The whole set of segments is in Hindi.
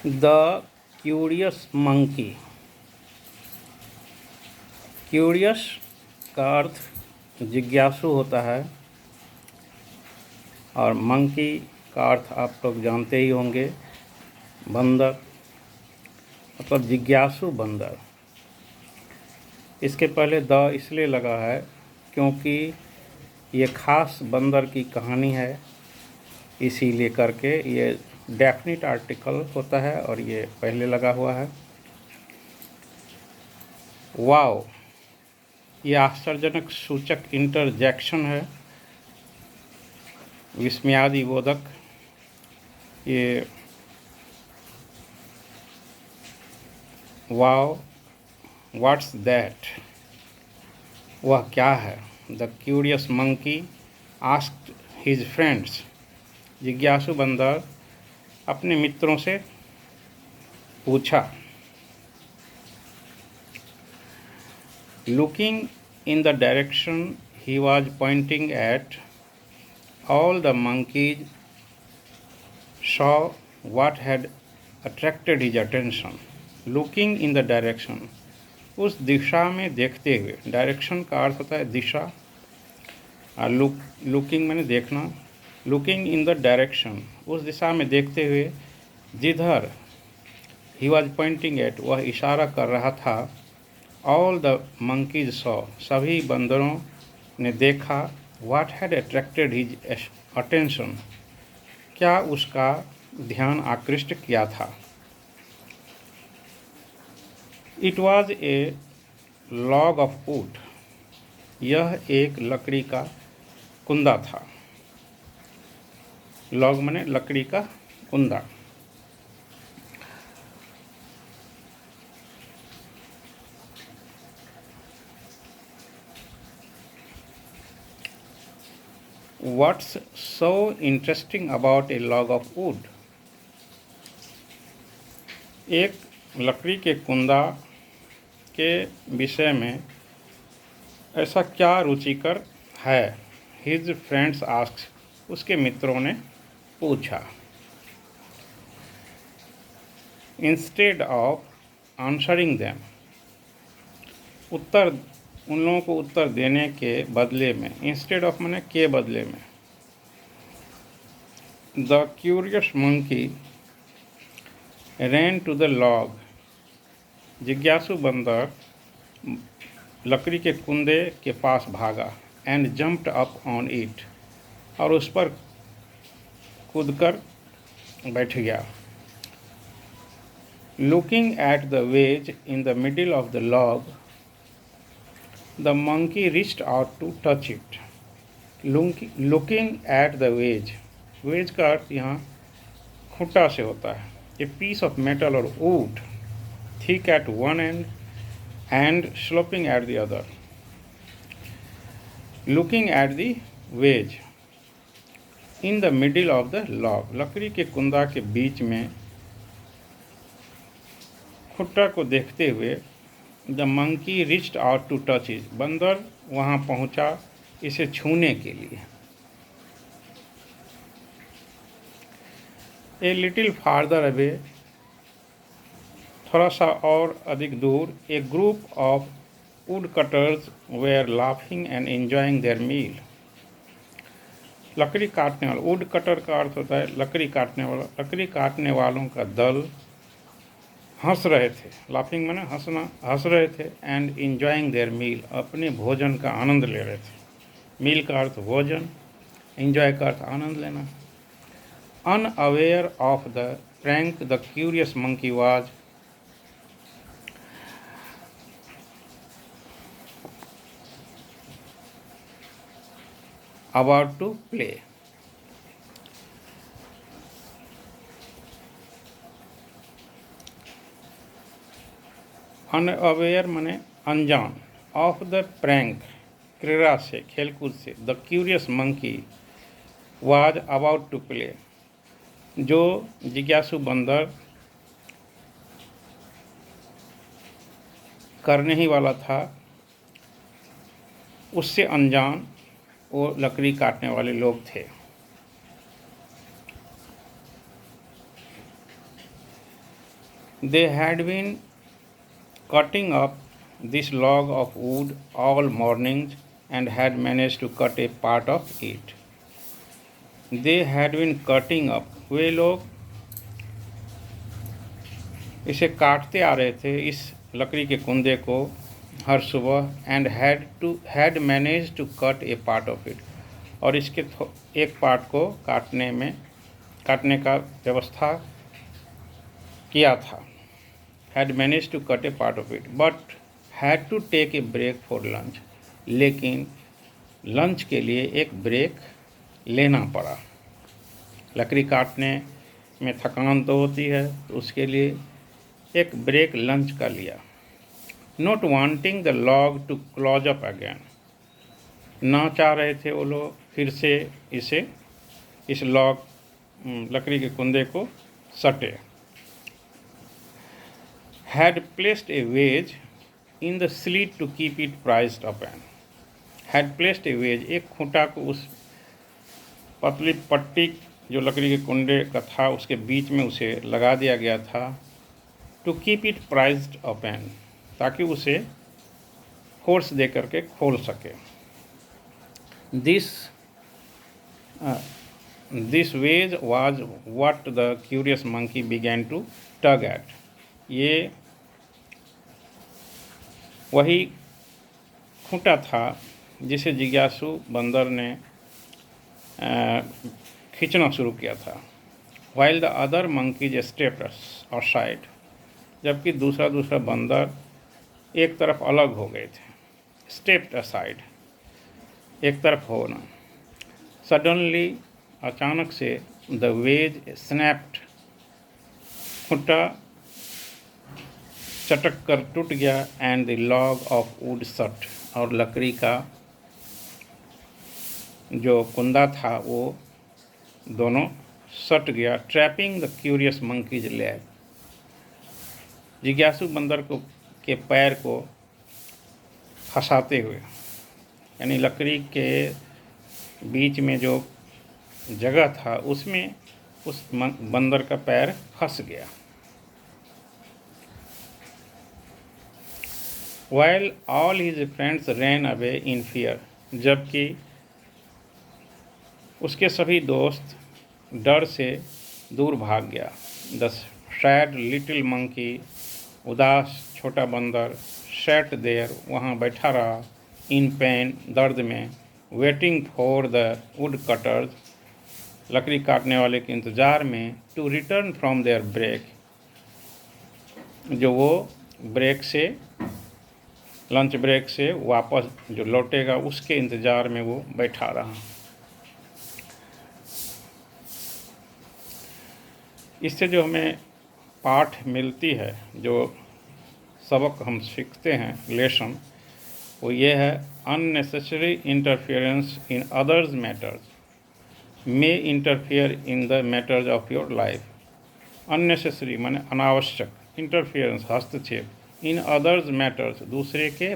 The curious monkey. क्यूरियस का अर्थ जिज्ञासु होता है और मंकी का अर्थ आप लोग जानते ही होंगे, बंदर, मतलब जिज्ञासु बंदर। इसके पहले द इसलिए लगा है क्योंकि ये खास बंदर की कहानी है, इसीलिए करके ये डेफिनिट आर्टिकल होता है और ये पहले लगा हुआ है। वाओ, ये आश्चर्यजनक सूचक इंटरजेक्शन है, विस्मयादि बोधक। ये वाओ, व्हाट्स दैट, वह क्या है। The curious monkey asked his friends, जिज्ञासु बंदर अपने मित्रों से पूछा। Looking in the direction he was Poynting eight, all the monkeys saw what had attracted his attention. Looking in the direction, उस दिशा में देखते हुए। डायरेक्शन का अर्थ होता है दिशा, और लुकिंग मैंने देखना। लुकिंग इन द डायरेक्शन, उस दिशा में देखते हुए जिधर ही वॉज पॉइंटिंग एट, वह इशारा कर रहा था। ऑल द मंकीज सॉ, सभी बंदरों ने देखा। What had attracted his attention, क्या उसका ध्यान आकृष्ट किया था। It was a log of wood, यह एक लकड़ी का कुंदा था। लॉग माने लकड़ी का कुंदा। What's so interesting about a log of wood? एक लकड़ी के कुंदा के विषय में ऐसा क्या रुचिकर है। His friends asked, उसके मित्रों ने पूछा। Instead of answering them, उत्तर, उन लोगों को उत्तर देने के बदले में। इंस्टेड ऑफ माने के बदले में। The curious monkey ran to the log, जिज्ञासु बंदर लकड़ी के कुंदे के पास भागा। And jumped up on it, और उस पर कूदकर बैठ गया। Looking at the wedge in the middle of the log, the monkey reached out to touch it. Looking at the wedge, wedge का अर्थ यहाँ खूंटा से होता है। A piece of metal or wood, thick at one end and sloping at the other. Looking at the wedge in the middle of the log, लकड़ी के कुंदा के बीच में खूंटा को देखते हुए। The monkey reached out to touch it, बंदर वहाँ पहुँचा इसे छूने के लिए। ए लिटिल फार्दर अवे, थोड़ा सा और अधिक दूर। A group of woodcutters were laughing and enjoying their meal, लकड़ी काटने वाला। वुड कटर का अर्थ होता है लकड़ी काटने वाला। लकड़ी काटने वालों का दल हंस रहे थे। लाफिंग माने हंसना, हंस रहे थे। एंड इंजॉइंग देयर मील, अपने भोजन का आनंद ले रहे थे। मील का अर्थ भोजन, इंजॉय का अर्थ आनंद लेना। Unaware of the prank the curious monkey was about to play. Unaware माने अनजान। ऑफ द प्रैंक, क्रीड़ा से, खेलकूद से। The curious monkey was about to play, जो जिज्ञासु बंदर करने ही वाला था, उससे अनजान वो लकड़ी काटने वाले लोग थे। They had been cutting up this log of wood all morning and had managed to cut a part of it. They had been cutting up, वे लोग इसे काटते आ रहे थे, इस लकड़ी के कुंदे को हर सुबह, and had manage to cut a part of it, और इसके एक पार्ट को काटने का व्यवस्था किया था. Had manage to cut a part of it but had to take a break for lunch, लेकिन लंच के लिए एक ब्रेक लेना पड़ा. लकड़ी काटने में थकान तो होती है, तो उसके लिए एक ब्रेक लंच का लिया. Not wanting the log to close up again, ना चाह रहे थे वो लोग फिर से इस लकड़ी के कुंदे को सटे. Had placed a wedge in the slit to keep it prised up end. Had placed a wedge, एक खूंटा को उस पतली पट्टी जो लकड़ी के कुंडे का था उसके बीच में उसे लगा दिया गया था. To keep it prised up end, ताकि उसे फोर्स दे करके खोल सके. This wedge was what the curious monkey began to tug at. ये वही खूंटा था जिसे जिज्ञासु बंदर ने खींचना शुरू किया था. While the other monkeys stepped aside, जबकि दूसरा बंदर एक तरफ अलग हो गए थे. स्टेप्ड असाइड, एक तरफ होना. सडनली, अचानक से, द वेज स्नैप्ड, खूंटा चटक कर टूट गया. And the log of would सट, और लकड़ी का जो कुंदा था वो दोनों सट गया. Trapping the curious monkeys leg, जिज्ञासु बंदर के पैर को फंसाते हुए, यानी लकड़ी के बीच में जो जगह था उसमें उस बंदर का पैर फंस गया. While all his friends ran away in fear, जबकि उसके सभी दोस्त डर से दूर भाग गया. The sad little monkey, उदास छोटा बंदर, sat there, वहाँ बैठा रहा. In pain, दर्द में. Waiting for the woodcutters, लकड़ी काटने वाले के इंतज़ार में. To return from their break, जो वो लंच ब्रेक से वापस जो लौटेगा उसके इंतज़ार में वो बैठा रहा. इससे जो हमें पाठ मिलती है, जो सबक हम सीखते हैं, लेसन, वो ये है: unnecessary interference in others matters may interfere in the matters of your life. Unnecessary माने अनावश्यक, इंटरफेरेंस हस्तक्षेप, इन अदर्स मैटर्स दूसरे के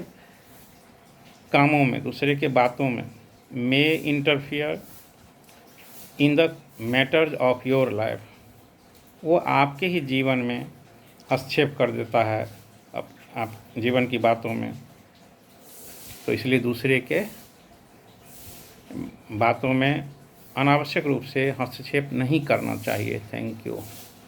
कामों में, दूसरे के बातों में. May interfere in the matters of your life, वो आपके ही जीवन में हस्तक्षेप कर देता है, आप जीवन की बातों में. तो इसलिए दूसरे के बातों में अनावश्यक रूप से हस्तक्षेप नहीं करना चाहिए. Thank you.